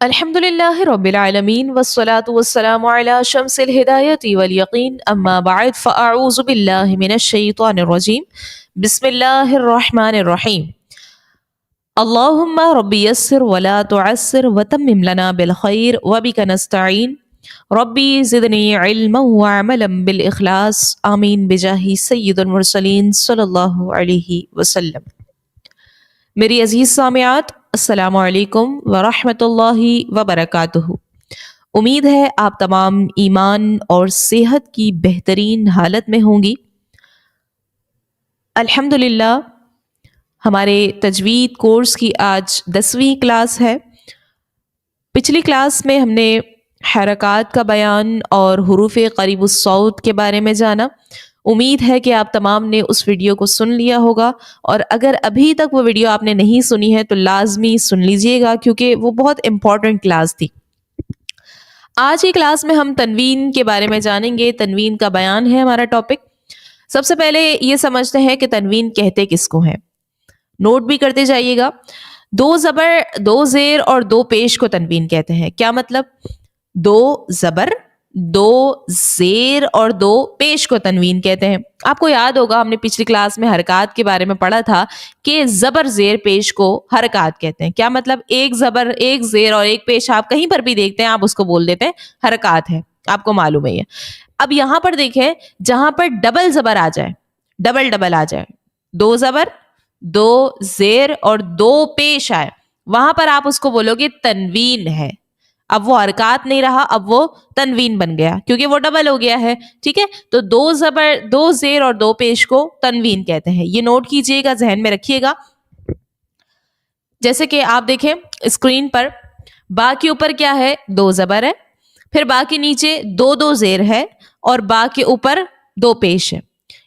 الحمد لله رب العالمين والصلاة والسلام على شمس الهداية واليقين أما بعد فأعوذ بالله من الشيطان الرجيم بسم الله الرحمن الرحيم اللهم رب يسر ولا تعسر وتمم لنا بالخير وبك نستعين ربي زدني علما وعملا بالإخلاص آمين بجاه سيد المرسلين صلی اللہ علیہ وسلم۔ میری عزیز سامعات، السلام علیکم ورحمۃ اللہ وبرکاتہ۔ امید ہے آپ تمام ایمان اور صحت کی بہترین حالت میں ہوں گی۔ الحمدللہ ہمارے تجوید کورس کی آج 10ویں کلاس ہے۔ پچھلی کلاس میں ہم نے حرکات کا بیان اور حروف قریب الصوت کے بارے میں جانا۔ امید ہے کہ آپ تمام نے اس ویڈیو کو سن لیا ہوگا، اور اگر ابھی تک وہ ویڈیو آپ نے نہیں سنی ہے تو لازمی سن لیجئے گا، کیونکہ وہ بہت امپورٹنٹ کلاس تھی۔ آج کی کلاس میں ہم تنوین کے بارے میں جانیں گے۔ تنوین کا بیان ہے ہمارا ٹاپک۔ سب سے پہلے یہ سمجھتے ہیں کہ تنوین کہتے کس کو ہیں، نوٹ بھی کرتے جائیے گا۔ دو زبر، دو زیر اور دو پیش کو تنوین کہتے ہیں۔ کیا مطلب؟ دو زبر، دو زیر اور دو پیش کو تنوین کہتے ہیں۔ آپ کو یاد ہوگا ہم نے پچھلی کلاس میں حرکات کے بارے میں پڑھا تھا کہ زبر زیر پیش کو حرکات کہتے ہیں۔ کیا مطلب؟ ایک زبر، ایک زیر اور ایک پیش آپ کہیں پر بھی دیکھتے ہیں، آپ اس کو بول دیتے ہیں حرکات ہے، آپ کو معلوم ہے یہ۔ اب یہاں پر دیکھیں، جہاں پر ڈبل زبر آ جائے، ڈبل آ جائے، دو زبر، دو زیر اور دو پیش آئے، وہاں پر آپ اس کو بولو گے تنوین ہے۔ اب وہ حرکات نہیں رہا، اب وہ تنوین بن گیا، کیونکہ وہ ڈبل ہو گیا ہے۔ ٹھیک ہے، تو دو زبر، دو زیر اور دو پیش کو تنوین کہتے ہیں۔ یہ نوٹ کیجئے گا، ذہن میں رکھیے گا۔ جیسے کہ آپ دیکھیں اسکرین پر، با کے اوپر کیا ہے؟ دو زبر ہے، پھر با کے نیچے دو دو زیر ہے، اور با کے اوپر دو پیش ہے۔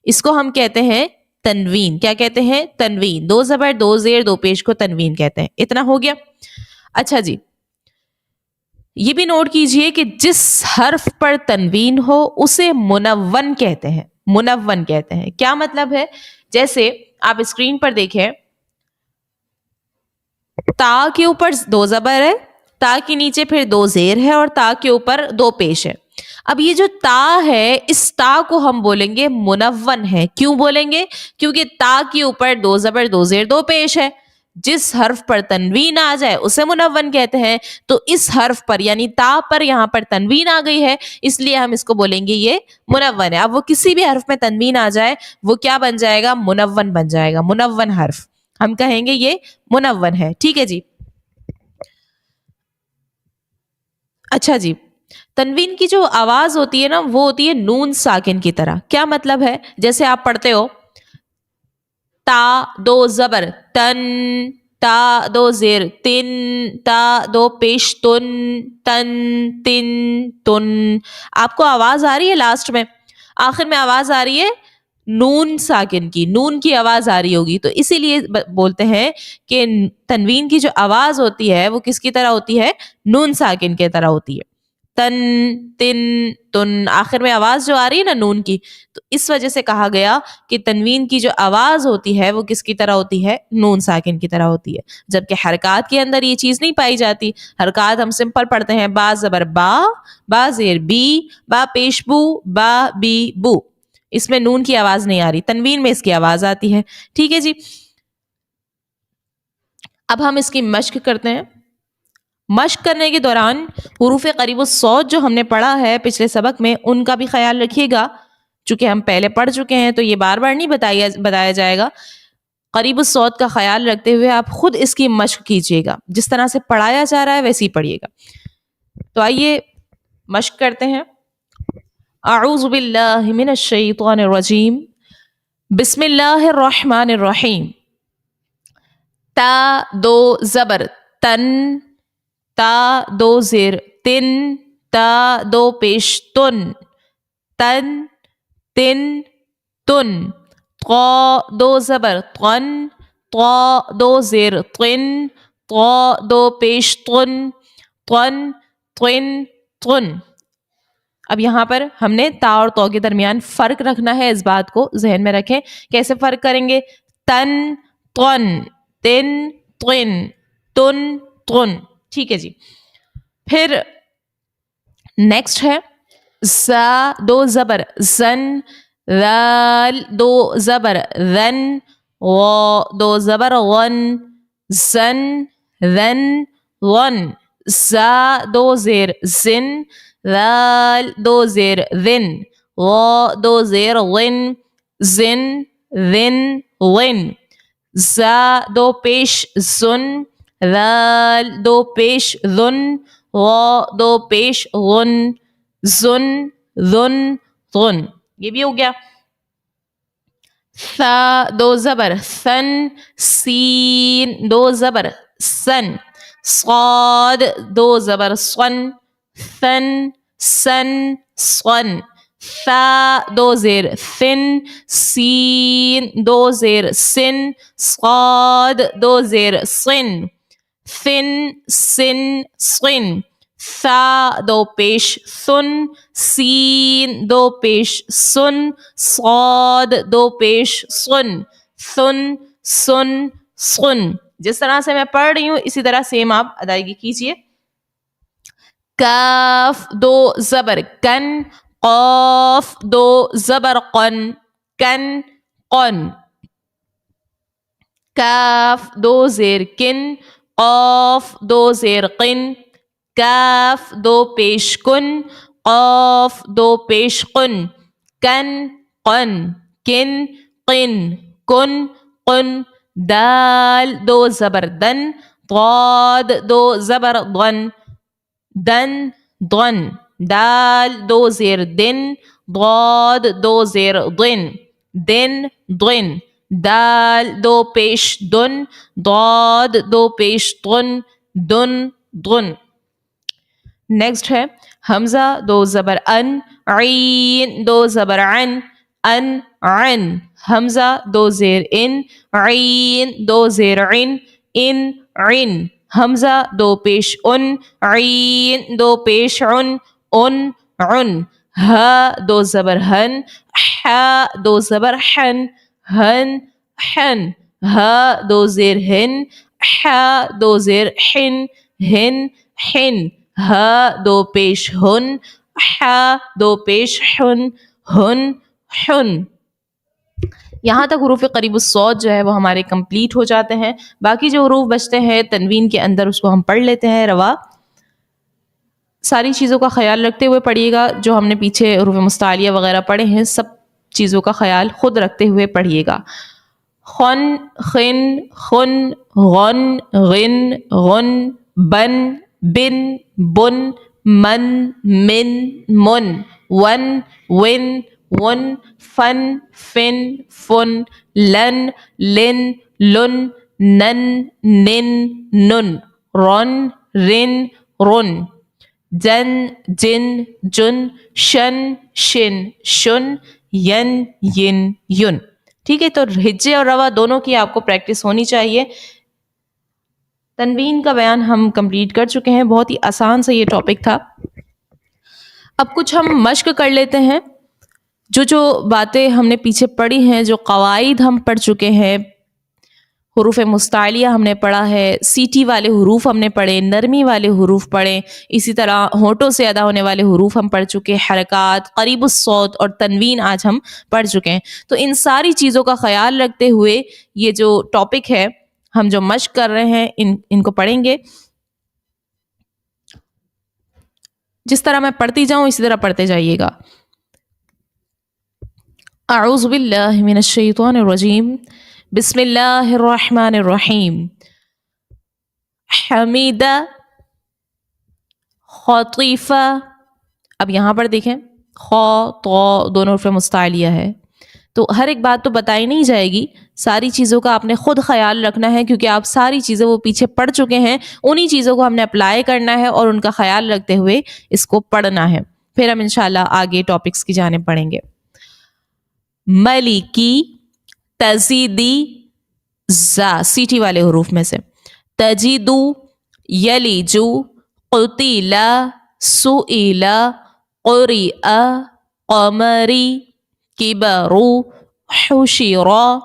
اس کو ہم کہتے ہیں تنوین۔ کیا کہتے ہیں؟ تنوین۔ دو زبر، دو زیر، دو پیش کو تنوین کہتے ہیں۔ اتنا ہو گیا۔ اچھا جی، یہ بھی نوٹ کیجئے کہ جس حرف پر تنوین ہو اسے منون کہتے ہیں۔ منون کہتے ہیں۔ کیا مطلب ہے؟ جیسے آپ اسکرین پر دیکھیں، تا کے اوپر دو زبر ہے، تا کے نیچے پھر دو زیر ہے، اور تا کے اوپر دو پیش ہے۔ اب یہ جو تا ہے، اس تا کو ہم بولیں گے منون ہے۔ کیوں بولیں گے؟ کیونکہ تا کے اوپر دو زبر، دو زیر، دو پیش ہے۔ جس حرف پر تنوین آ جائے اسے منون کہتے ہیں۔ تو اس حرف پر یعنی تا پر یہاں پر تنوین آ گئی ہے، اس لیے ہم اس کو بولیں گے یہ منون ہے۔ اب وہ کسی بھی حرف میں تنوین آ جائے، وہ کیا بن جائے گا؟ منون بن جائے گا۔ منون حرف ہم کہیں گے یہ منون ہے۔ ٹھیک ہے جی۔ اچھا جی، تنوین کی جو آواز ہوتی ہے نا، وہ ہوتی ہے نون ساکن کی طرح۔ کیا مطلب ہے؟ جیسے آپ پڑھتے ہو تا دو زبر تن، تا دو زیر تن، تا دو پیش تن، تن تن تن۔ آپ کو آواز آ رہی ہے لاسٹ میں، آخر میں آواز آ رہی ہے نون ساکن کی، نون کی آواز آ رہی ہوگی۔ تو اسی لیے بولتے ہیں کہ تنوین کی جو آواز ہوتی ہے وہ کس کی طرح ہوتی ہے؟ نون ساکن کی طرح ہوتی ہے۔ تن تن تن، آخر میں آواز جو آ رہی ہے نا نون کی، تو اس وجہ سے کہا گیا کہ تنوین کی جو آواز ہوتی ہے وہ کس کی طرح ہوتی ہے؟ نون ساکن کی طرح ہوتی ہے۔ جبکہ حرکات کے اندر یہ چیز نہیں پائی جاتی۔ حرکات ہم سمپل پڑھتے ہیں، با زبر با، با زیر بی، با پیش بو، با بی بو۔ اس میں نون کی آواز نہیں آ رہی، تنوین میں اس کی آواز آتی ہے۔ ٹھیک ہے جی۔ اب ہم اس کی مشق کرتے ہیں۔ مشق کرنے کے دوران حروف قریب الصوت جو ہم نے پڑھا ہے پچھلے سبق میں، ان کا بھی خیال رکھیے گا۔ چونکہ ہم پہلے پڑھ چکے ہیں تو یہ بار بار نہیں بتایا جائے گا۔ قریب الصوت کا خیال رکھتے ہوئے آپ خود اس کی مشق کیجئے گا، جس طرح سے پڑھایا جا رہا ہے ویسے ہی پڑھیے گا۔ تو آئیے مشق کرتے ہیں۔ اعوذ باللہ من الشیطان الرجیم، بسم اللہ الرحمن الرحیم۔ تا دو زبر تن، تا دو زیر تن، تا دو پیش تن، تن تن تن۔ قا دو زبر قن، قا دو زیر قن، قا دو پیش قن، قن قن قن۔ اب یہاں پر ہم نے تا اور تو کے درمیان فرق رکھنا ہے، اس بات کو ذہن میں رکھیں۔ کیسے فرق کریں گے؟ تن تن، تن تن، تن تن۔ ٹھیک ہے جی۔ پھر نیکسٹ ہے زا دو زبر زن، ذال دو زبر ذن، غا دو زبر غن، زن ذن غن، زا دو زیر زن، ذال دو زیر ذن، غا دو زیر غن، زن ذن غن، زا دو پیش زن، ذال دو پیش ذن، غا دو پیش غن، زن ذن غن. یہ بھی ہو گیا. ثا دو زبر ثن، سین دو زبر سن، صاد دو زبر صن، ثن سن صن، ثا دو زیر ثن، سین دو زیر سن، صاد دو زیر صن، ثن سن صن، ثا دو پیش ثن، سین دو پیش سن، صاد دو پیش صن، ثن سن صن. جس طرح سے میں پڑھ رہی ہوں اسی طرح سیم آپ ادائیگی کیجئے. کاف دو زبر کن، قاف دو زبر قن، کن قن، کاف دو زیر کن، قاف دو زیر قن، کاف دو پیش کن، قاف دو پیش قن، کن قن، کن قن، کن قن، دال دو زبر دن، ضاد دو زبر ضن، دن ضن، دال دو زیر دن، ضاد دو زیر ضن، دن ضن، دال دو پیش دن، ضاد دو پیش ضن، دن ضن. نیکسٹ ہے حمزہ دو زبر ان، عین دو زبر عن، ان عن، حمزہ دو زیر ان، عین دو زیر عن، ان عن، حمزہ دو پیش ان، عین دو پیش عن، ان عن، ہا دو زبر ہن، حا دو زبر حن، ہن حن، ہا دو زیر ہن، حا دو زیر حن، ہن حن، ہا دو پیش ہن، حا دو پیش حن، ہن حن. یہاں تک حروف قریب الصوت جو ہے وہ ہمارے کمپلیٹ ہو جاتے ہیں. باقی جو حروف بچتے ہیں تنوین کے اندر اس کو ہم پڑھ لیتے ہیں روا. ساری چیزوں کا خیال رکھتے ہوئے پڑھیے گا. جو ہم نے پیچھے حروف مستعلیہ وغیرہ پڑھے ہیں سب چیزوں کا خیال خود رکھتے ہوئے پڑھیے گا. خن خن خن، غن غن غن، بن بن بن، من من من، ون ون ون، فن فن فن، لن لن لن، نن نن نن، رن رن رن، جن جن جن، شن شن شن، ین ین یون. ٹھیک ہے. تو ہجے اور روا دونوں کی آپ کو پریکٹس ہونی چاہیے. تنوین کا بیان ہم کمپلیٹ کر چکے ہیں. بہت ہی آسان سے یہ ٹاپک تھا. اب کچھ ہم مشق کر لیتے ہیں. جو باتیں ہم نے پیچھے پڑھی ہیں، جو قواعد ہم پڑھ چکے ہیں، حروف مستعلیہ ہم نے پڑھا ہے، سیٹی والے حروف ہم نے پڑھے، نرمی والے حروف پڑھے، اسی طرح ہونٹوں سے ادا ہونے والے حروف ہم پڑھ چکے، حرکات، قریب الصوت اور تنوین آج ہم پڑھ چکے ہیں. تو ان ساری چیزوں کا خیال رکھتے ہوئے یہ جو ٹاپک ہے ہم جو مشق کر رہے ہیں ان کو پڑھیں گے. جس طرح میں پڑھتی جاؤں اسی طرح پڑھتے جائیے گا. اعوذ باللہ من الشیطان الرجیم، بسم اللہ الرحمن الرحیم. حمیدہ، خطیفہ. اب یہاں پر دیکھیں خا تو دونوں حروف مستعلیہ ہے، تو ہر ایک بات تو بتائی نہیں جائے گی. ساری چیزوں کا آپ نے خود خیال رکھنا ہے کیونکہ آپ ساری چیزیں وہ پیچھے پڑھ چکے ہیں. انہی چیزوں کو ہم نے اپلائی کرنا ہے اور ان کا خیال رکھتے ہوئے اس کو پڑھنا ہے. پھر ہم انشاءاللہ آگے ٹاپکس کی جانب پڑھیں گے. ملکی، تزیدی، زا سیٹی والے حروف میں سے، تجیدو، یلیجو، قتیلا، سئیلا، قریئا، قمری، کبرو، حشیرا.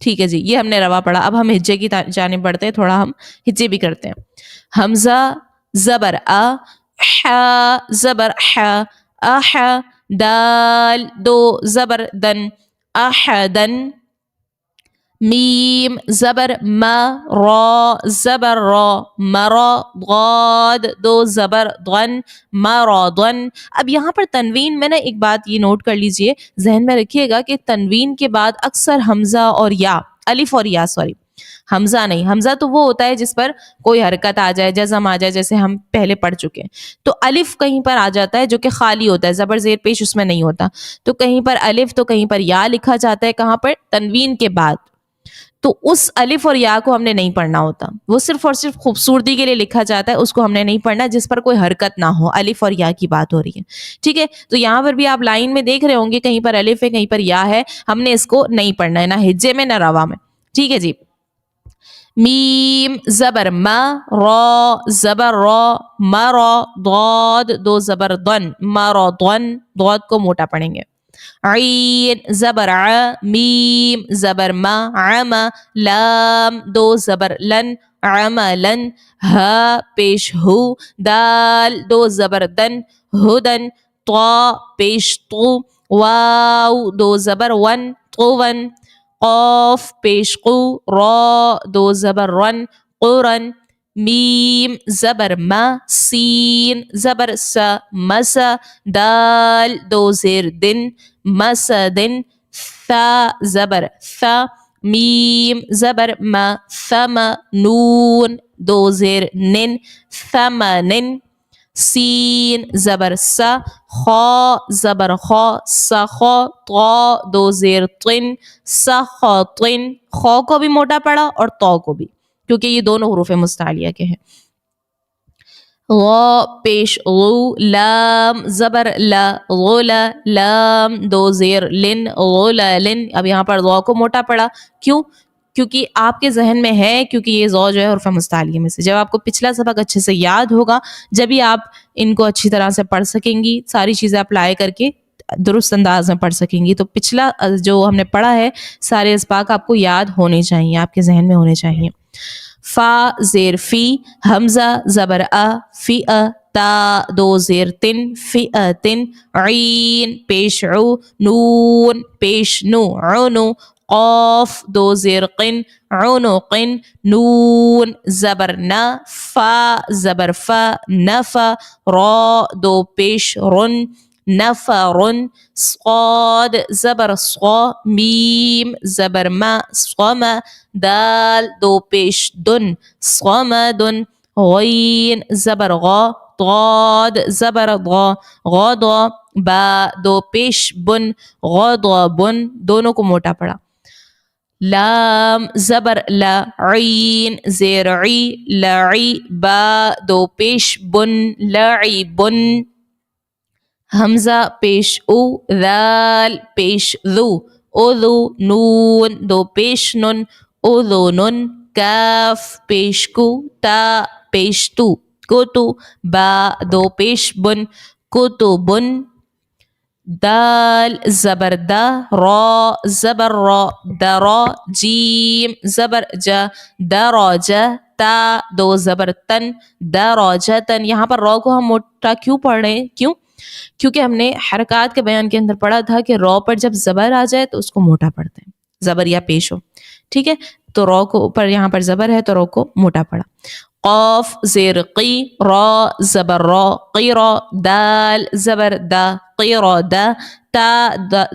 ٹھیک ہے جی، یہ ہم نے روا پڑھا. اب ہم ہجے کی جانب بڑھتے ہیں. تھوڑا ہم ہجے بھی کرتے ہیں. حمزہ زبر آ، ح زبر ح اح دال دو زبر دن احدن میم زبر ما را زبر را مرا ضاد دو زبر ضن مرضن. اب یہاں پر تنوین میں نا ایک بات یہ نوٹ کر لیجئے، ذہن میں رکھیے گا کہ تنوین کے بعد اکثر حمزہ اور یا، الف اور یا سوری، حمزہ نہیں، حمزہ تو وہ ہوتا ہے جس پر کوئی حرکت آ جائے، جزم آ جائے، جیسے ہم پہلے پڑھ چکے ہیں. تو الف کہیں پر آ جاتا ہے جو کہ خالی ہوتا ہے، زبر زیر پیش اس میں نہیں ہوتا، تو کہیں پر الف تو کہیں پر یا لکھا جاتا ہے. کہاں پر؟ تنوین کے بعد. تو اس الف اور یا کو ہم نے نہیں پڑھنا ہوتا، وہ صرف اور صرف خوبصورتی کے لیے لکھا جاتا ہے، اس کو ہم نے نہیں پڑھنا جس پر کوئی حرکت نہ ہو. الف اور یا کی بات ہو رہی ہے، ٹھیک ہے. تو یہاں پر بھی آپ لائن میں دیکھ رہے ہوں گے کہیں پر الف ہے کہیں پر یا ہے، ہم نے اس کو نہیں پڑھنا ہے، نہ ہجے میں نہ روا میں، ٹھیک ہے جی. میم زبر ما را زبر را مرا ضاد دو زبر ضن مرضن، ضاد کو موٹا پڑھیں گے. عین زبر ع میم زبر ما عم لام دو زبر لن عملن ها پیش ہو دال دو زبر دن ہدن طا پیش تو واو دو زبر ون طون قاف پیش قو را دو زبر رن قرن میم زبر ما سین زبر س مس دال دو زیر دن مسدن ثا زبر ثا میم زبر ما ثم نون دو زیر نن ثمنن سین زبر سا خا زبر خا سخا طا دو زیر طن سخطن، خا کو بھی موٹا پڑا اور طا کو بھی، کیونکہ یہ دونوں حروف مستعلیہ کے ہیں. غا پیش غو لام زبر لا غلا لام دو زیر لن غللن. اب یہاں پر غا کو موٹا پڑا، کیوں؟ کیونکہ آپ کے ذہن میں ہے، کیونکہ یہ ذو جو ہے حروف مستعلیہ میں سے، جب آپ کو پچھلا سبق اچھے سے یاد ہوگا جبھی آپ ان کو اچھی طرح سے پڑھ سکیں گی، ساری چیزیں اپلائی کر کے درست انداز میں پڑھ سکیں گی. تو پچھلا جو ہم نے پڑھا ہے سارے اسباق آپ کو یاد ہونے چاہیے، آپ کے ذہن میں ہونے چاہیے. فا زیر فی حمزہ زبر ا فی تا دو زیر تن فی تن عین پیش عو نون پیش نو عنو قاف دو زیر قن عنقن نون زبر نا فا زبر فا نفا را دو پیش رن نفرن صاد زبر صا میم زبر ما صما دال دو پیش دن صمدن غین زبر غا ضاد زبر غا غاضا با دو پیش بن غضبن، دونوں کو موٹا پڑا. لام زبر لا عین زیر عی لعی با دو پیش بن لعبن حمزہ پیش او ذال پیش ذو اذو نون دو پیش نن اذنن کاف پیش کو تا پیش تو کوتو با دو پیش بن کتبن دال زبر دا را زبر را درا جیم زبر جا دراجہ تا دو زبر تن دراجتن. یہاں پر را کو ہم موٹا کیوں پڑھ رہے ہیں؟ کیوں؟ کیونکہ ہم نے حرکات کے بیان کے اندر پڑھا تھا کہ را پر جب زبر آ جائے تو اس کو موٹا پڑھتے ہیں، زبر یا پیش ہو، ٹھیک ہے. تو را کو اوپر یہاں پر زبر ہے تو را کو موٹا پڑا. قاف زیر قی را زبر را قیرا دال زبر دا قیرا دا تا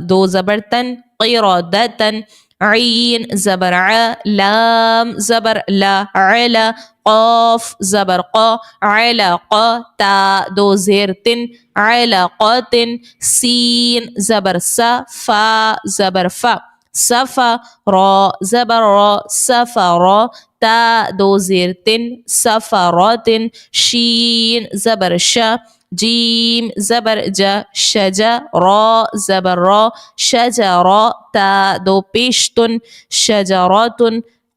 دو زبر تن قیرا دتن عین زبر ع لام زبر لا علا قاف زبر قا علقا تا دو زیر تن علقاتن سین زبر سا فا زبر فا صفا را زبر را سفرا تا دو زیر تن سفرات شین زبر شا جیم زبر جا شجا را زبر را شجرا تا دو پیشتن شجرات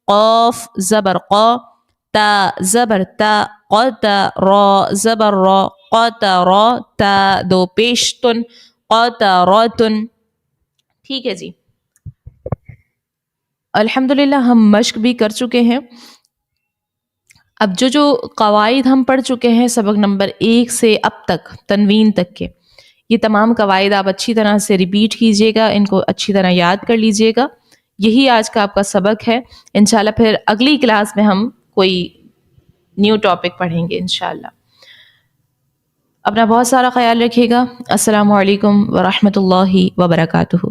قاف زبر قا تا زبر تا قتا را زبر را قطرا تا دو پیشتن قطراتن. ٹھیک ہے جی، الحمدللہ ہم مشق بھی کر چکے ہیں. اب جو قواعد ہم پڑھ چکے ہیں سبق نمبر 1 سے اب تک تنوین تک کے، یہ تمام قواعد آپ اچھی طرح سے ریپیٹ کیجئے گا، ان کو اچھی طرح یاد کر لیجئے گا. یہی آج کا آپ کا سبق ہے. انشاءاللہ پھر اگلی کلاس میں ہم کوئی نیو ٹاپک پڑھیں گے انشاءاللہ. اپنا بہت سارا خیال رکھیے گا. السلام علیکم ورحمۃ اللہ وبرکاتہ.